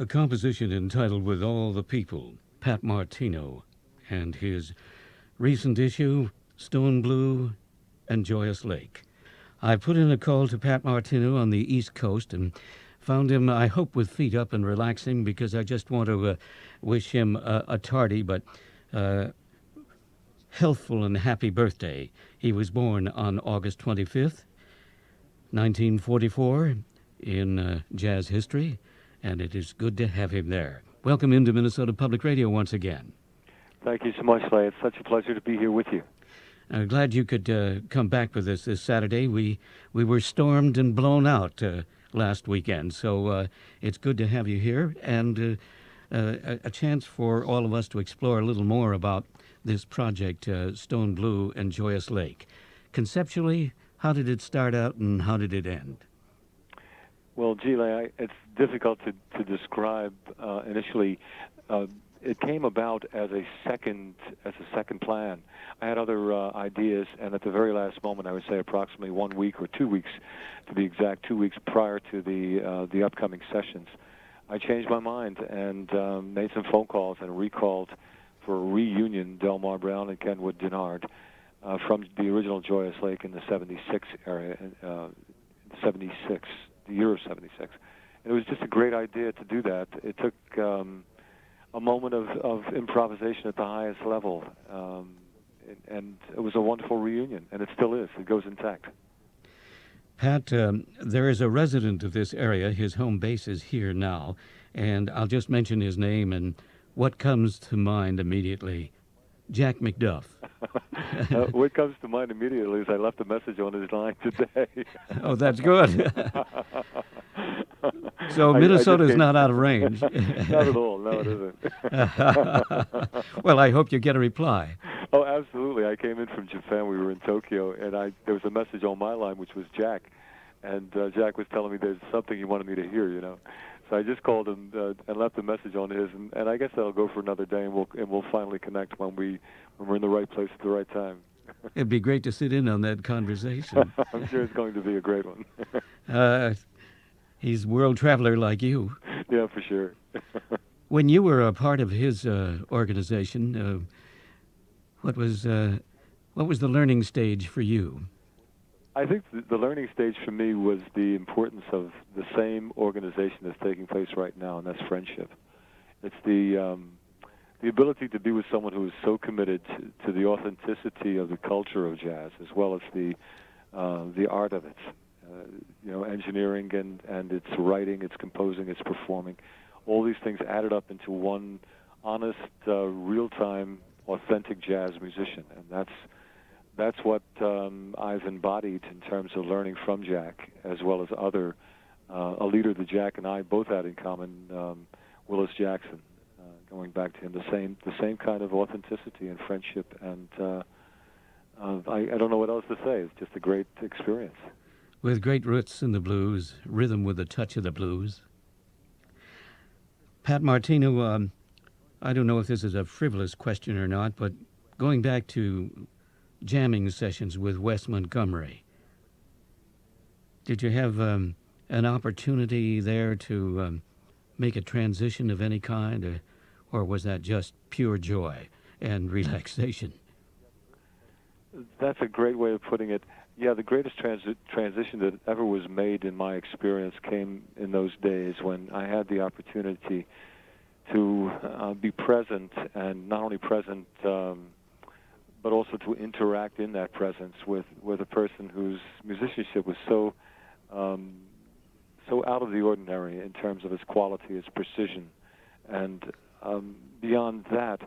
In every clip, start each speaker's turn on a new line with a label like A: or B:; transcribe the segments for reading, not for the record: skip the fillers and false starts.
A: a composition entitled With All the People, Pat Martino, and his recent issue, Stone Blue and Joyous Lake. I put in a call to Pat Martino on the East Coast and found him, I hope, with feet up and relaxing, because I just want to wish him a tardy but healthful and happy birthday. He was born on August 25th, 1944, in jazz history, and it is good to have him there. Welcome into Minnesota Public Radio once again.
B: Thank you so much, Leigh. It's such a pleasure to be here with you.
A: I'm glad you could come back with us this Saturday. We were stormed and blown out last weekend, so it's good to have you here, and a chance for all of us to explore a little more about this project, Stone Blue and Joyous Lake. Conceptually, how did it start out and how did it end?
B: Well, gee, Leigh, it's difficult to describe initially. It came about as a second plan. I had other ideas, and at the very last moment, I would say approximately 1 week or 2 weeks, to be exact, 2 weeks prior to the upcoming sessions, I changed my mind and made some phone calls and recalled for a reunion Delmar Brown and Kenwood Denard from the original Joyous Lake in the 76 area, 76, the year of 76. And it was just a great idea to do that. It took a moment of improvisation at the highest level, and it was a wonderful reunion, and it still is. It goes intact.
A: Pat, there is a resident of this area. His home base is here now, and I'll just mention his name, and what comes to mind immediately? Jack McDuff.
B: What comes to mind immediately is I left a message on his line today.
A: Oh, that's good. So Minnesota's not out of range.
B: Not at all. No, it isn't.
A: Well, I hope you get a reply.
B: Oh, absolutely. I came in from Japan. We were in Tokyo, and there was a message on my line, which was Jack. And Jack was telling me there's something he wanted me to hear, So I just called him and left a message on his, and I guess that'll go for another day, and we'll finally connect when we're in the right place at the right time.
A: It'd be great to sit in on that conversation.
B: I'm sure it's going to be a great one.
A: He's a world traveler like you.
B: Yeah, for sure.
A: When you were a part of his organization, what was the learning stage for you?
B: I think the learning stage for me was the importance of the same organization that's taking place right now, and that's friendship. It's the ability to be with someone who is so committed to the authenticity of the culture of jazz, as well as the art of it. Engineering and its writing, its composing, its performing. All these things added up into one honest, real-time, authentic jazz musician, and that's what I've embodied in terms of learning from Jack, as well as a leader that Jack and I both had in common, Willis Jackson. Going back to him, the same kind of authenticity and friendship, and I don't know what else to say. It's just a great experience.
A: With great roots in the blues, rhythm with a touch of the blues. Pat Martino, I don't know if this is a frivolous question or not, but going back to jamming sessions with Wes Montgomery, did you have an opportunity there to make a transition of any kind, or was that just pure joy and relaxation?
B: That's a great way of putting it. Yeah, the greatest transition that ever was made in my experience came in those days when I had the opportunity to be present, and not only present, but also to interact in that presence with a person whose musicianship was so out of the ordinary in terms of its quality, its precision, and beyond that,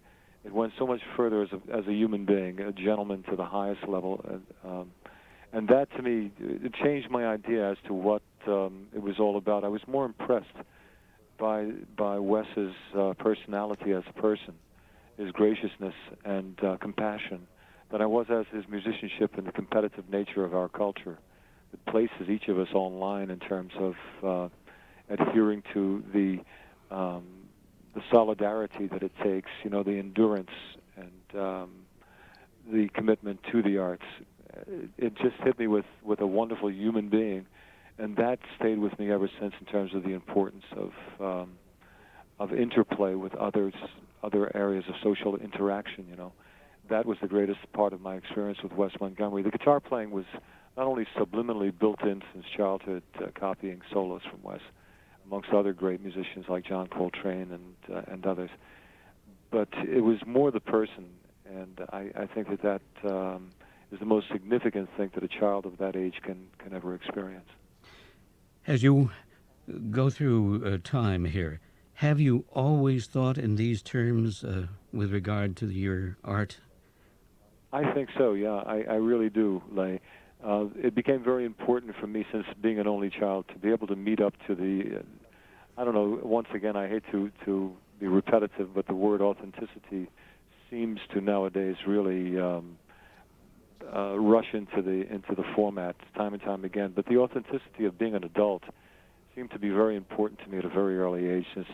B: it went so much further as a human being, a gentleman to the highest level. And that, to me, it changed my idea as to what it was all about. I was more impressed by Wes's personality as a person, his graciousness and compassion, than I was as his musicianship and the competitive nature of our culture. It places each of us online in terms of adhering to the solidarity that it takes, the endurance and the commitment to the arts. It just hit me with a wonderful human being, and that stayed with me ever since in terms of the importance of of interplay with others, other areas of social interaction. That was the greatest part of my experience with Wes Montgomery. The guitar playing was not only subliminally built in since childhood, copying solos from Wes, amongst other great musicians like John Coltrane and others, but it was more the person, and I think that is the most significant thing that a child of that age can ever experience.
A: As you go through time here, have you always thought in these terms with regard to your art?
B: I think so, yeah. I really do, Leigh. It became very important for me since being an only child to be able to meet up to the, I don't know, once again, I hate to be repetitive, but the word authenticity seems to nowadays really rush into the format time and time again. But the authenticity of being an adult seemed to be very important to me at a very early age, since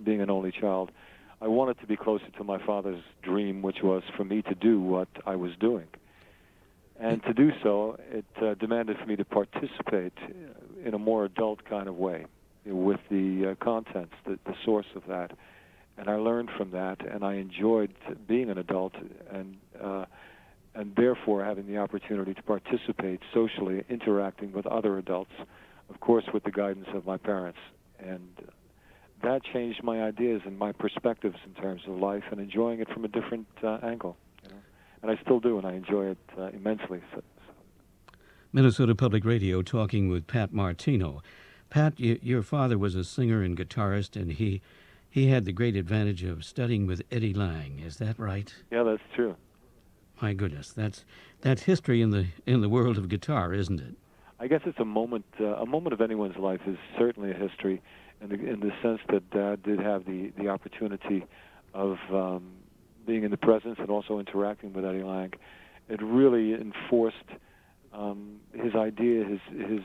B: being an only child. I wanted to be closer to my father's dream, which was for me to do what I was doing. And to do so, it demanded for me to participate in a more adult kind of way with the contents, the source of that. And I learned from that, and I enjoyed being an adult, and therefore having the opportunity to participate socially, interacting with other adults, of course with the guidance of my parents. And that changed my ideas and my perspectives in terms of life, and enjoying it from a different angle. And I still do, and I enjoy it immensely.
A: Minnesota Public Radio talking with Pat Martino. Pat, your father was a singer and guitarist, and he had the great advantage of studying with Eddie Lang. Is that right?
B: Yeah, that's true.
A: My goodness, that's history in the world of guitar, isn't it?
B: I guess it's a moment of anyone's life is certainly a history, in the sense that Dad did have the opportunity of being in the presence and also interacting with Eddie Lang. It really enforced his idea, his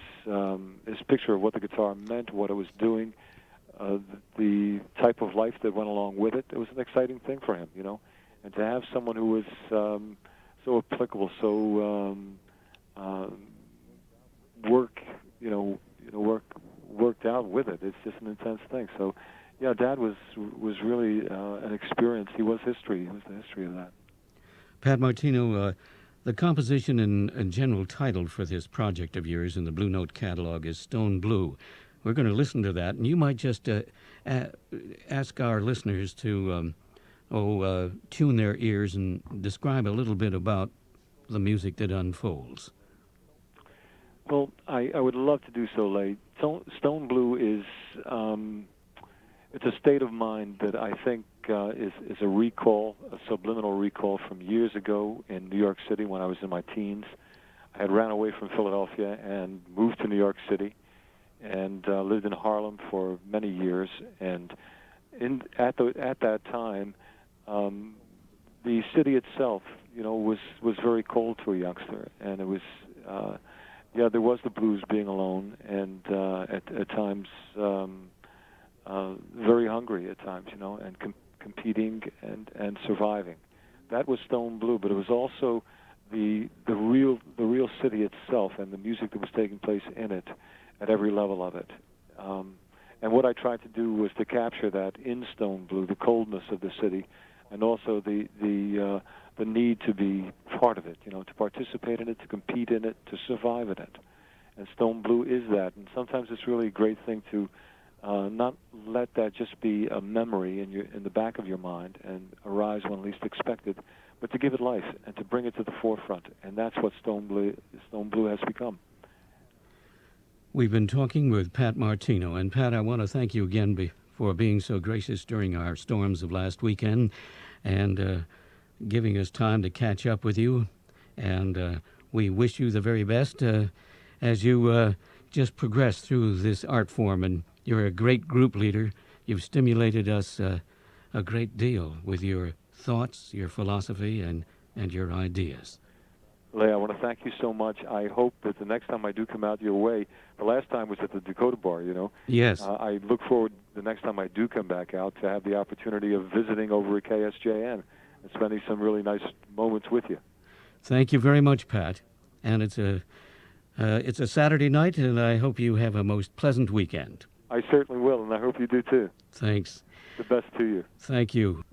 B: picture of what the guitar meant, what it was doing, the type of life that went along with it. It was an exciting thing for him, and to have someone who was so applicable, so worked out with it. It's just an intense thing. So, yeah, Dad was really an experience. He was history. He was the history of that.
A: Pat Martino, the composition and general title for this project of yours in the Blue Note catalog is Stone Blue. We're going to listen to that, and you might just ask our listeners to tune their ears and describe a little bit about the music that unfolds.
B: Well, I would love to do so, Leigh. Stone Blue is it's a state of mind that I think is a recall, a subliminal recall from years ago in New York City when I was in my teens. I had ran away from Philadelphia and moved to New York City, and lived in Harlem for many years. And at that time, the city itself, was very cold to a youngster, and it was. There was the blues being alone, and at times very hungry at times, and competing and surviving. That was Stone Blue, but it was also the real city itself and the music that was taking place in it at every level of it. And what I tried to do was to capture that in Stone Blue, the coldness of the city, and also the need to be part of it, to participate in it, to compete in it, to survive in it. And Stone Blue is that. And sometimes it's really a great thing to not let that just be a memory in the back of your mind and arise when least expected, but to give it life and to bring it to the forefront. And that's what Stone Blue has become.
A: We've been talking with Pat Martino. And Pat, I want to thank you again for being so gracious during our storms of last weekend and giving us time to catch up with you. And we wish you the very best as you just progress through this art form. And you're a great group leader. You've stimulated us a great deal with your thoughts, your philosophy, and your ideas.
B: Leigh, I want to thank you so much. I hope that the next time I do come out your way, the last time was at the Dakota Bar,
A: Yes.
B: I look forward the next time I do come back out to have the opportunity of visiting over at KSJN and spending some really nice moments with you.
A: Thank you very much, Pat. And it's a Saturday night, and I hope you have a most pleasant weekend.
B: I certainly will, and I hope you do too.
A: Thanks.
B: The best to you.
A: Thank you.